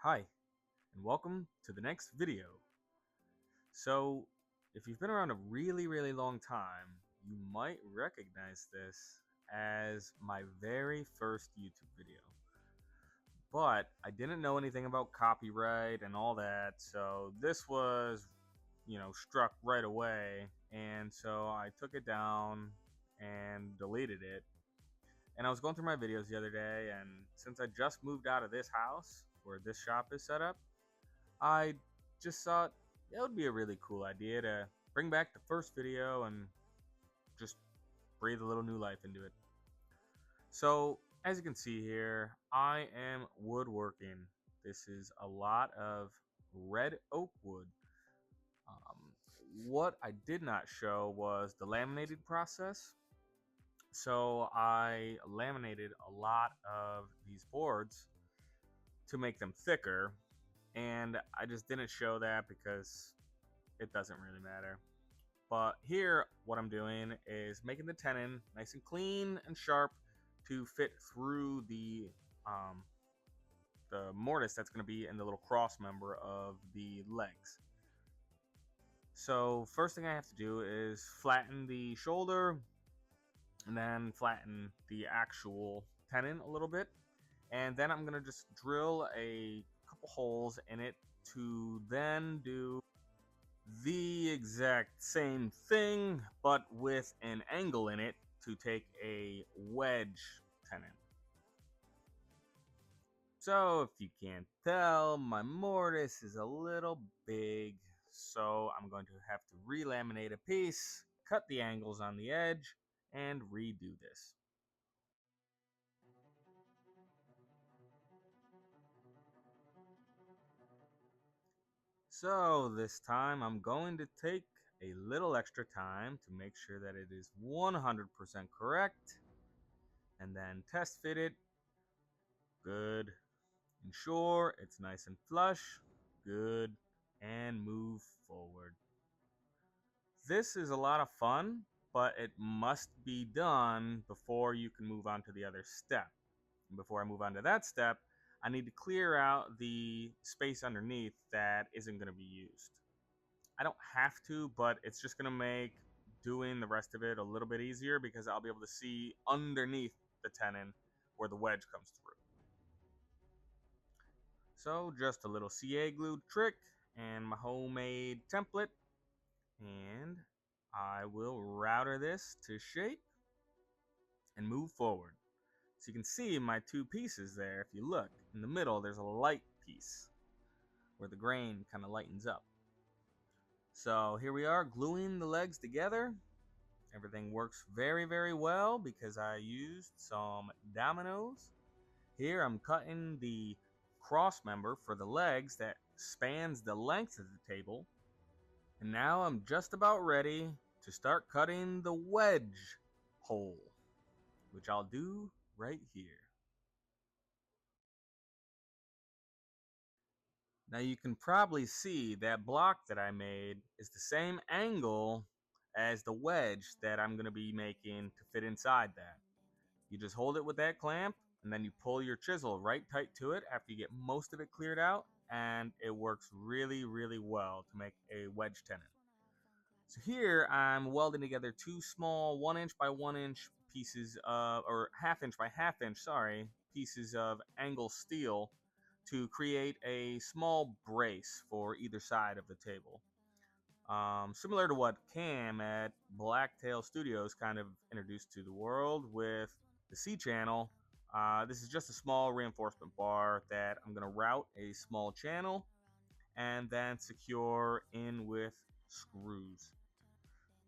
Hi, and welcome to the next video. So, if you've been around a really long time, you might recognize this as my very first YouTube video. But I didn't know anything about copyright and all that, so this was, struck right away. And so I took it down and deleted it. And I was going through my videos the other day, and since I just moved out of this house where this shop is set up, I just thought it would be a really cool idea to bring back the first video and just breathe a little new life into it. So, as you can see here, I am woodworking. This is a lot of red oak wood. Um, what I did not show was the laminated process. So, I laminated a lot of these boards to make them thicker, and I just didn't show that because it doesn't really matter. But here, what I'm doing is making the tenon nice and clean and sharp to fit through the mortise that's going to be in the little cross member of the legs. So first thing I have to do is flatten the shoulder and then flatten the actual tenon a little bit. And then I'm going to just drill a couple holes in it to then do the exact same thing, but with an angle in it to take a wedge tenon. So if you can't tell, my mortise is a little big, so I'm going to have to relaminate a piece, cut the angles on the edge, and redo this. So this time I'm going to take a little extra time to make sure that it is 100% correct, and then test fit it. Good. Ensure it's nice and flush. Good. And move forward. This is a lot of fun, but it must be done before you can move on to the other step. And before I move on to that step, I need to clear out the space underneath that isn't going to be used. I don't have to, but it's just going to make doing the rest of it a little bit easier because I'll be able to see underneath the tenon where the wedge comes through. So just a little CA glue trick and my homemade template, and I will router this to shape and move forward. So you can see my two pieces there. If you look in the middle, there's a light piece where the grain kind of lightens up. So here we are gluing the legs together. Everything works very well because I used some dominoes. Here I'm cutting the cross member for the legs that spans the length of the table. And now I'm just about ready to start cutting the wedge hole, which I'll do right here. Now you can probably see that block that I made is the same angle as the wedge that I'm going to be making to fit inside that. You just hold it with that clamp and then you pull your chisel right tight to it after you get most of it cleared out, and it works really well to make a wedge tenon. So here I'm welding together two small 1" by 1" pieces of, or ½ by ½ sorry, pieces of angle steel to create a small brace for either side of the table. Similar to what Cam at Blacktail Studios kind of introduced to the world with the C channel. This is just a small reinforcement bar that I'm going to route a small channel and then secure in with screws.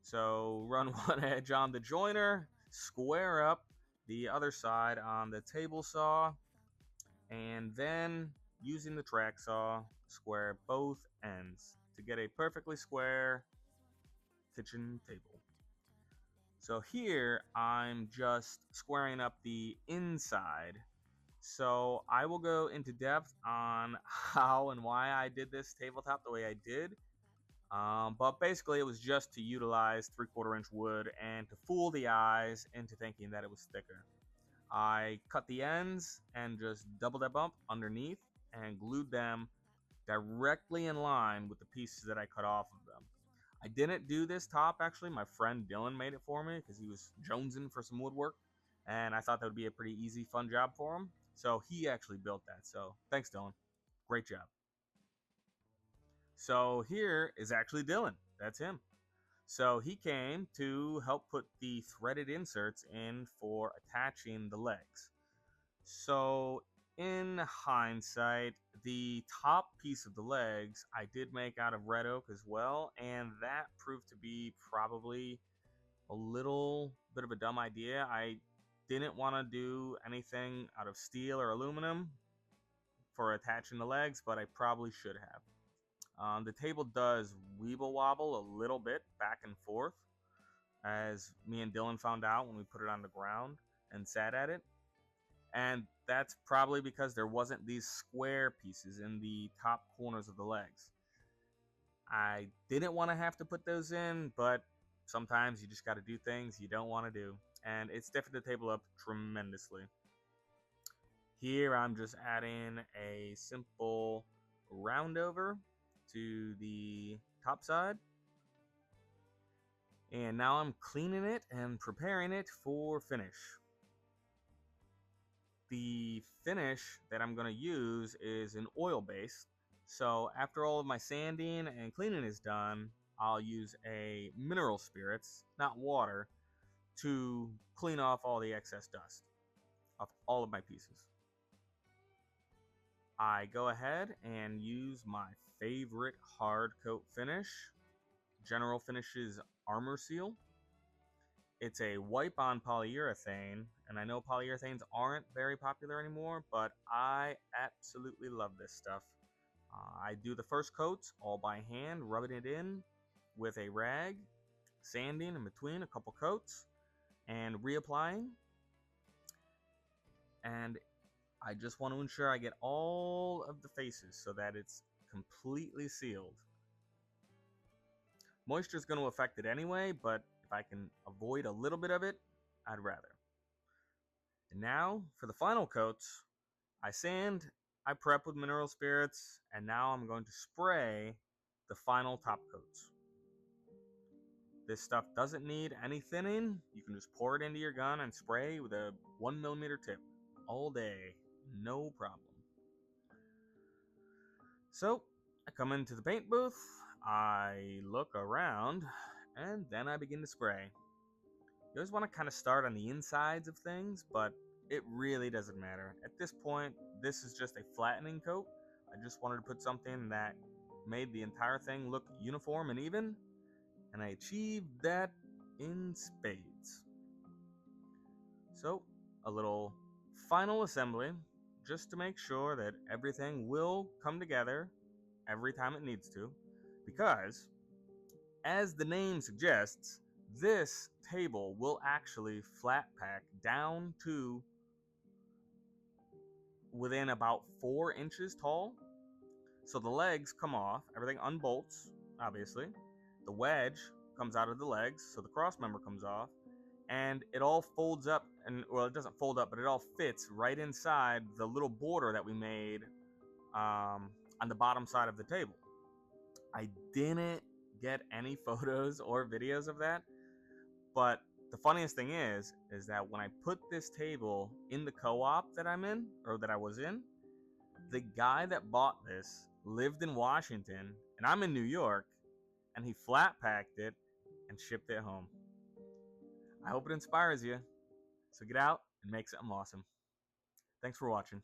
So run one edge on the joiner, square up the other side on the table saw, and then using the track saw, square both ends to get a perfectly square kitchen table. So here I'm just squaring up the inside. So I will go into depth on how and why I did this tabletop the way I did. But basically it was just to utilize 3/4 inch wood and to fool the eyes into thinking that it was thicker. I cut the ends and just double that bump underneath and glued them directly in line with the pieces that I cut off of them. I didn't do this top actually. My friend Dylan made it for me because he was jonesing for some woodwork, and I thought that would be a pretty easy, fun job for him. So he actually built that. So thanks, Dylan. Great job. So here is actually Dylan. That's him. So he came to help put the threaded inserts in for attaching the legs. So in hindsight, the top piece of the legs I did make out of red oak as well, and that proved to be probably a little bit of a dumb idea. I didn't want to do anything out of steel or aluminum for attaching the legs, but I probably should have. The table does weeble wobble a little bit back and forth, as me and Dylan found out when we put it on the ground and sat at it. And that's probably because there wasn't these square pieces in the top corners of the legs. I didn't want to have to put those in, but sometimes you just got to do things you don't want to do. And it's stiffened the table up tremendously. Here I'm just adding a simple round over to the top side. And now I'm cleaning it and preparing it for finish. The finish that I'm going to use is an oil base. So after all of my sanding and cleaning is done, I'll use a mineral spirits, not water, to clean off all the excess dust off all of my pieces. I go ahead and use my favorite hard coat finish, General Finishes Armor Seal. It's a wipe-on polyurethane, and I know polyurethanes aren't very popular anymore, but I absolutely love this stuff. I do the first coats all by hand, rubbing it in with a rag, sanding in between a couple coats, and reapplying. And I just want to ensure I get all of the faces so that it's completely sealed. Moisture is going to affect it anyway, but if I can avoid a little bit of it, I'd rather. And now for the final coats, I sand, I prep with mineral spirits, and now I'm going to spray the final top coats. This stuff doesn't need any thinning. You can just pour it into your gun and spray with a 1mm tip all day, no problem. So I come into the paint booth, I look around, and then I begin to spray. You always want to kind of start on the insides of things, but it really doesn't matter. At this point, this is just a flattening coat. I just wanted to put something that made the entire thing look uniform and even, and I achieved that in spades. So, a little final assembly, just to make sure that everything will come together every time it needs to, because, as the name suggests, this table will actually flat pack down to within about 4 inches tall. So the legs come off, everything unbolts, obviously. The wedge comes out of the legs, so the cross member comes off, and it all folds up, and well, it doesn't fold up, but it all fits right inside the little border that we made on the bottom side of the table. I didn't get any photos or videos of that, but the funniest thing is that when I put this table in the co-op that I'm in, or that I was in, the guy that bought this lived in Washington, and I'm in New York, and he flat packed it and shipped it home. I hope it inspires you. So get out and make something awesome. Thanks for watching.